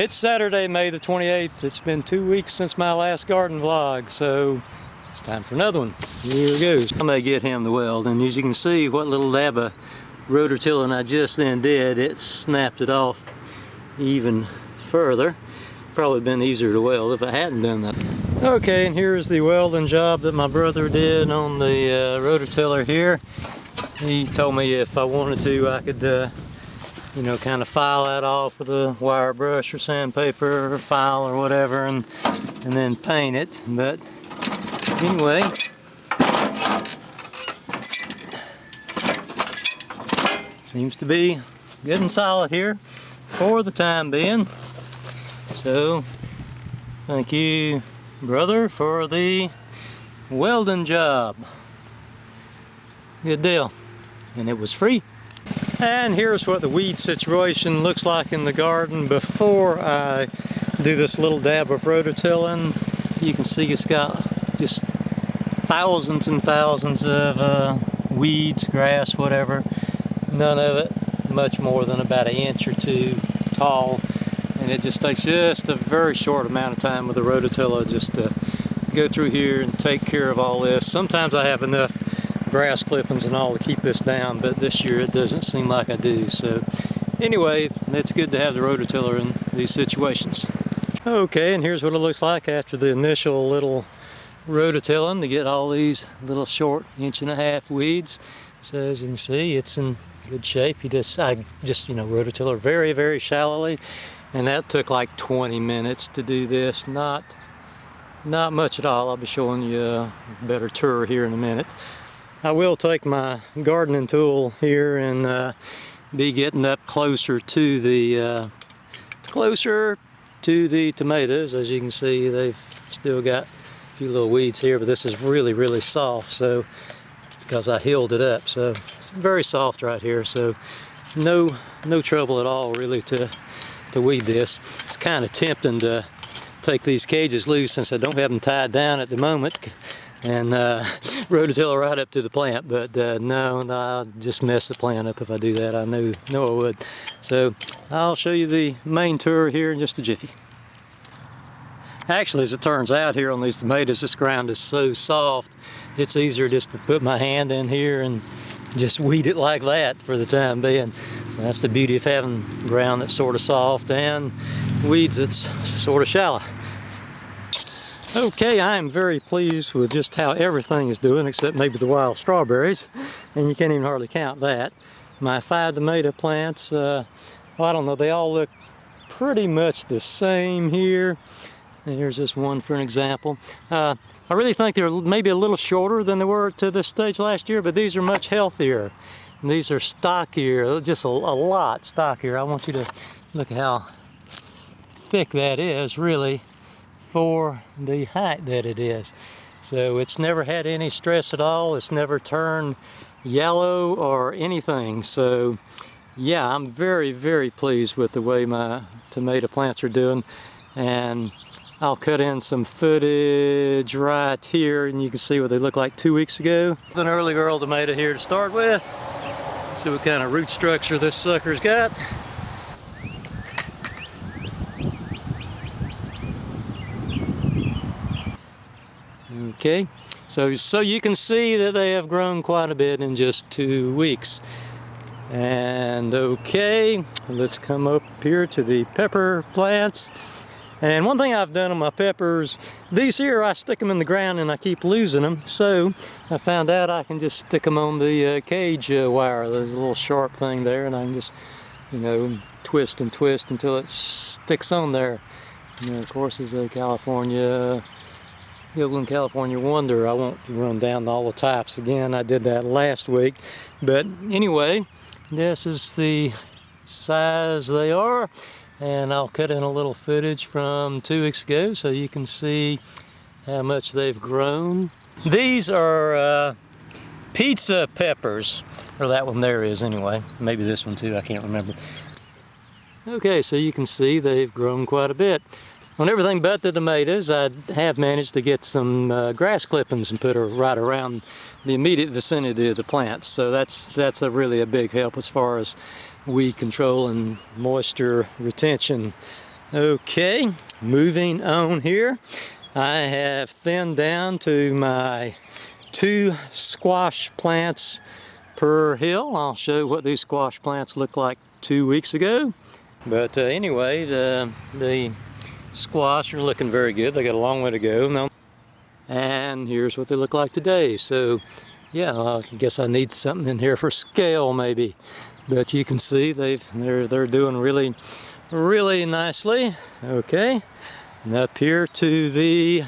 It's Saturday, May the 28th. It's been 2 weeks since my last garden vlog, so it's time for another one. Here it goes. I may get him the weld, and as you can see, what little dab of rototilling I just then did, it snapped it off even further. Probably been easier to weld if I hadn't done that. Okay, and here's the welding job that my brother did on the rototiller here. He told me if I wanted to, I could you know, kind of file that off with a wire brush or sandpaper or file or whatever, and then paint it. But anyway, seems to be good and solid here for the time being. So thank you, brother, for the welding job. Good deal, and it was free. And here's what the weed situation looks like in the garden before I do this little dab of rototilling. You can see it's got just thousands and thousands of weeds, grass, whatever. None of it much more than about an inch or two tall. And it just takes just a very short amount of time with the rototiller just to go through here and take care of all this. Sometimes I have enough grass clippings and all to keep this down, but this year it doesn't seem like I do. So anyway, it's good to have the rototiller in these situations. Okay, and here's what it looks like after the initial little rototilling to get all these little short 1.5 inch weeds. So as you can see, it's in good shape. I just you know, rototiller very, very shallowly, and that took like 20 minutes to do this. Not much at all. I'll be showing you a better tour here in a minute. I will take my gardening tool here and be getting up closer to the tomatoes. As you can see, they've still got a few little weeds here, but this is really, really soft. So because I healed it up, so it's very soft right here. So no trouble at all really to weed this. It's kind of tempting to take these cages loose since I don't have them tied down at the moment, and rototiller right up to the plant, but no, I'll just mess the plant up if I do that. I know I would. So I'll show you the main tour here in just a jiffy. Actually, as it turns out here on these tomatoes, this ground is so soft, it's easier just to put my hand in here and just weed it like that for the time being. So that's the beauty of having ground that's sort of soft and weeds that's sort of shallow. Okay, I am very pleased with just how everything is doing, except maybe the wild strawberries, and you can't even hardly count that. My 5 tomato plants, well, I don't know, they all look pretty much the same here. And here's this one for an example. I really think they're maybe a little shorter than they were to this stage last year, but these are much healthier. And these are stockier, just a lot stockier. I want you to look at how thick that is, really, for the height that it is. So it's never had any stress at all. It's never turned yellow or anything. So yeah, I'm very, very pleased with the way my tomato plants are doing. And I'll cut in some footage right here, and you can see what they look like 2 weeks ago. An early girl tomato here to start with. See what kind of root structure this sucker's got. Okay, so you can see that they have grown quite a bit in just 2 weeks. And okay, let's come up here to the pepper plants. And one thing I've done on my peppers, these here I stick them in the ground and I keep losing them. So I found out I can just stick them on the cage wire. There's a little sharp thing there, and I can just, you know, twist and twist until it sticks on there. And of course, as a Hillglen California Wonder, I won't run down all the types again. I did that last week. But anyway, this is the size they are. And I'll cut in a little footage from 2 weeks ago so you can see how much they've grown. These are pizza peppers, or that one there is anyway. Maybe this one too, I can't remember. Okay, so you can see they've grown quite a bit. On everything but the tomatoes, I have managed to get some grass clippings and put her right around the immediate vicinity of the plants. So that's really a big help as far as weed control and moisture retention Okay, moving on here. I have thinned down to my 2 squash plants per hill. I'll show what these squash plants look like 2 weeks ago. But anyway, the squash are looking very good. They got a long way to go now. And here's what they look like today. So yeah, I guess I need something in here for scale maybe. But you can see they're doing really nicely. Okay, and up here to the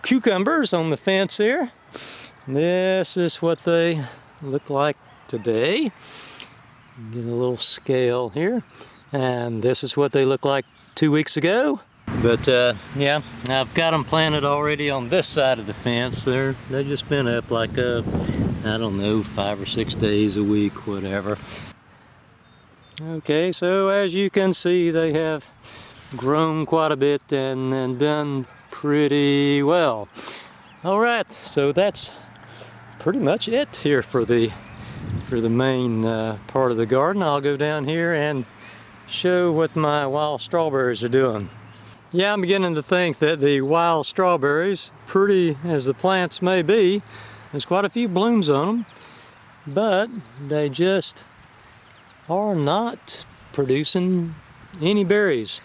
cucumbers on the fence here. This is what they look like today. Get a little scale here. And this is what they look like 2 weeks ago. But yeah, I've got them planted already on this side of the fence. They've just been up like I don't know, 5 or 6 days a week, whatever. Okay, so as you can see, they have grown quite a bit and done pretty well. All right, so that's pretty much it here for the main part of the garden. I'll go down here and show what my wild strawberries are doing. Yeah, I'm beginning to think that the wild strawberries, pretty as the plants may be, there's quite a few blooms on them, but they just are not producing any berries.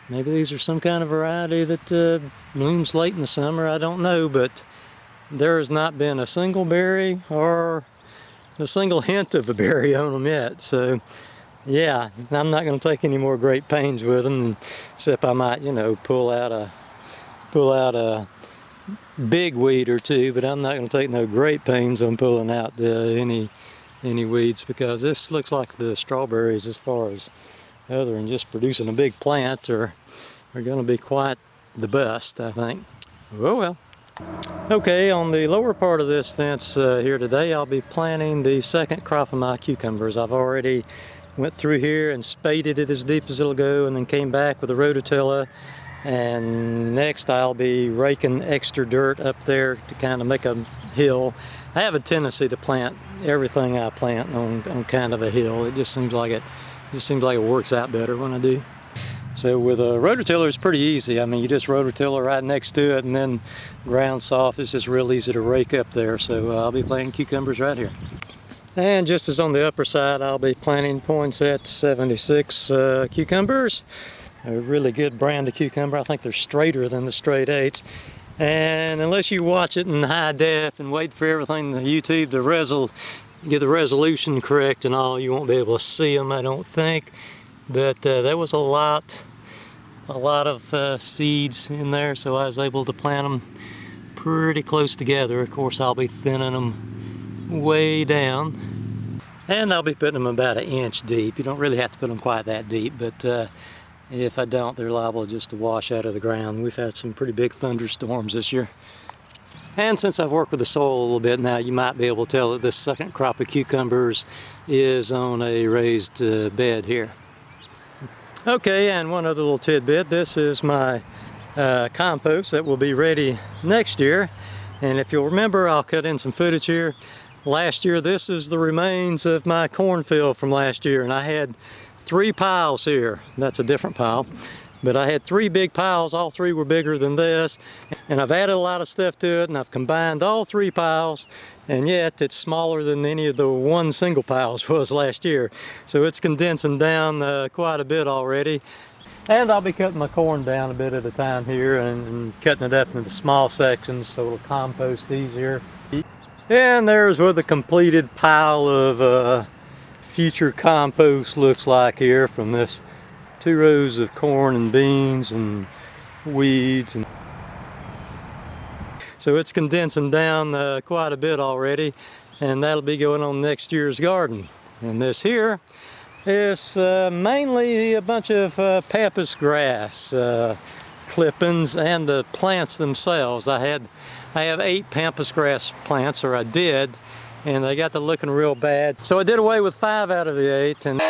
Maybe these are some kind of variety that blooms late in the summer, I don't know, but there has not been a single berry or a single hint of a berry on them yet. So yeah, I'm not going to take any more great pains with them, except I might, you know, pull out a big weed or two, but I'm not going to take no great pains on pulling out any weeds, because this looks like the strawberries, as far as other than just producing a big plant, are going to be quite the bust, I think. Oh well. Okay, on the lower part of this fence here today, I'll be planting the second crop of my cucumbers. I've already went through here and spaded it as deep as it'll go, and then came back with a rototiller. And next I'll be raking extra dirt up there to kind of make a hill. I have a tendency to plant everything I plant on kind of a hill. It just seems like it works out better when I do. So with a rototiller, it's pretty easy. I mean, you just rototiller right next to it and then ground soft. It's just real easy to rake up there. So I'll be planting cucumbers right here. And just as on the upper side, I'll be planting Poinsett 76 cucumbers. A really good brand of cucumber. I think they're straighter than the straight 8s. And unless you watch it in high def and wait for everything on YouTube to get the resolution correct and all, you won't be able to see them, I don't think. But there was a lot of seeds in there, so I was able to plant them pretty close together. Of course, I'll be thinning them way down, and I'll be putting them about 1 inch deep. You don't really have to put them quite that deep, but if I don't, they're liable just to wash out of the ground. We've had some pretty big thunderstorms this year. And since I've worked with the soil a little bit now, you might be able to tell that this second crop of cucumbers is on a raised bed here. Okay, and one other little tidbit. This is my compost that will be ready next year. And if you'll remember, I'll cut in some footage here. Last year, this is the remains of my cornfield from last year, and I had 3 piles here. That's a different pile. But I had 3 big piles. All 3 were bigger than this. And I've added a lot of stuff to it, and I've combined all 3 piles, and yet it's smaller than any of the one single piles was last year. So it's condensing down quite a bit already. And I'll be cutting my corn down a bit at a time here and cutting it up into small sections so it'll compost easier. And there's what the completed pile of future compost looks like here, from this 2 rows of corn and beans and weeds. So it's condensing down quite a bit already, and that'll be going on next year's garden. And this here is mainly a bunch of pampas grass clippings and the plants themselves. I have 8 pampas grass plants, or I did, and they got to looking real bad. So I did away with 5 out of the 8. And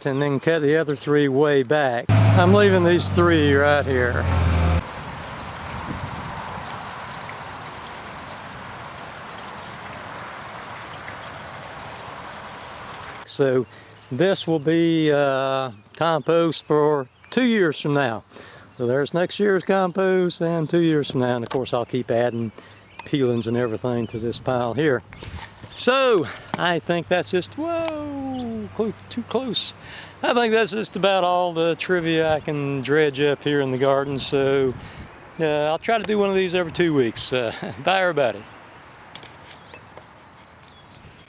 out and then cut the other 3 way back. I'm leaving these 3 right here. So this will be compost for 2 years from now. So there's next year's compost and 2 years from now. And of course I'll keep adding peelings and everything to this pile here. So I think that's just, whoa, too close. I think that's just about all the trivia I can dredge up here in the garden. So I'll try to do one of these every 2 weeks. Bye everybody.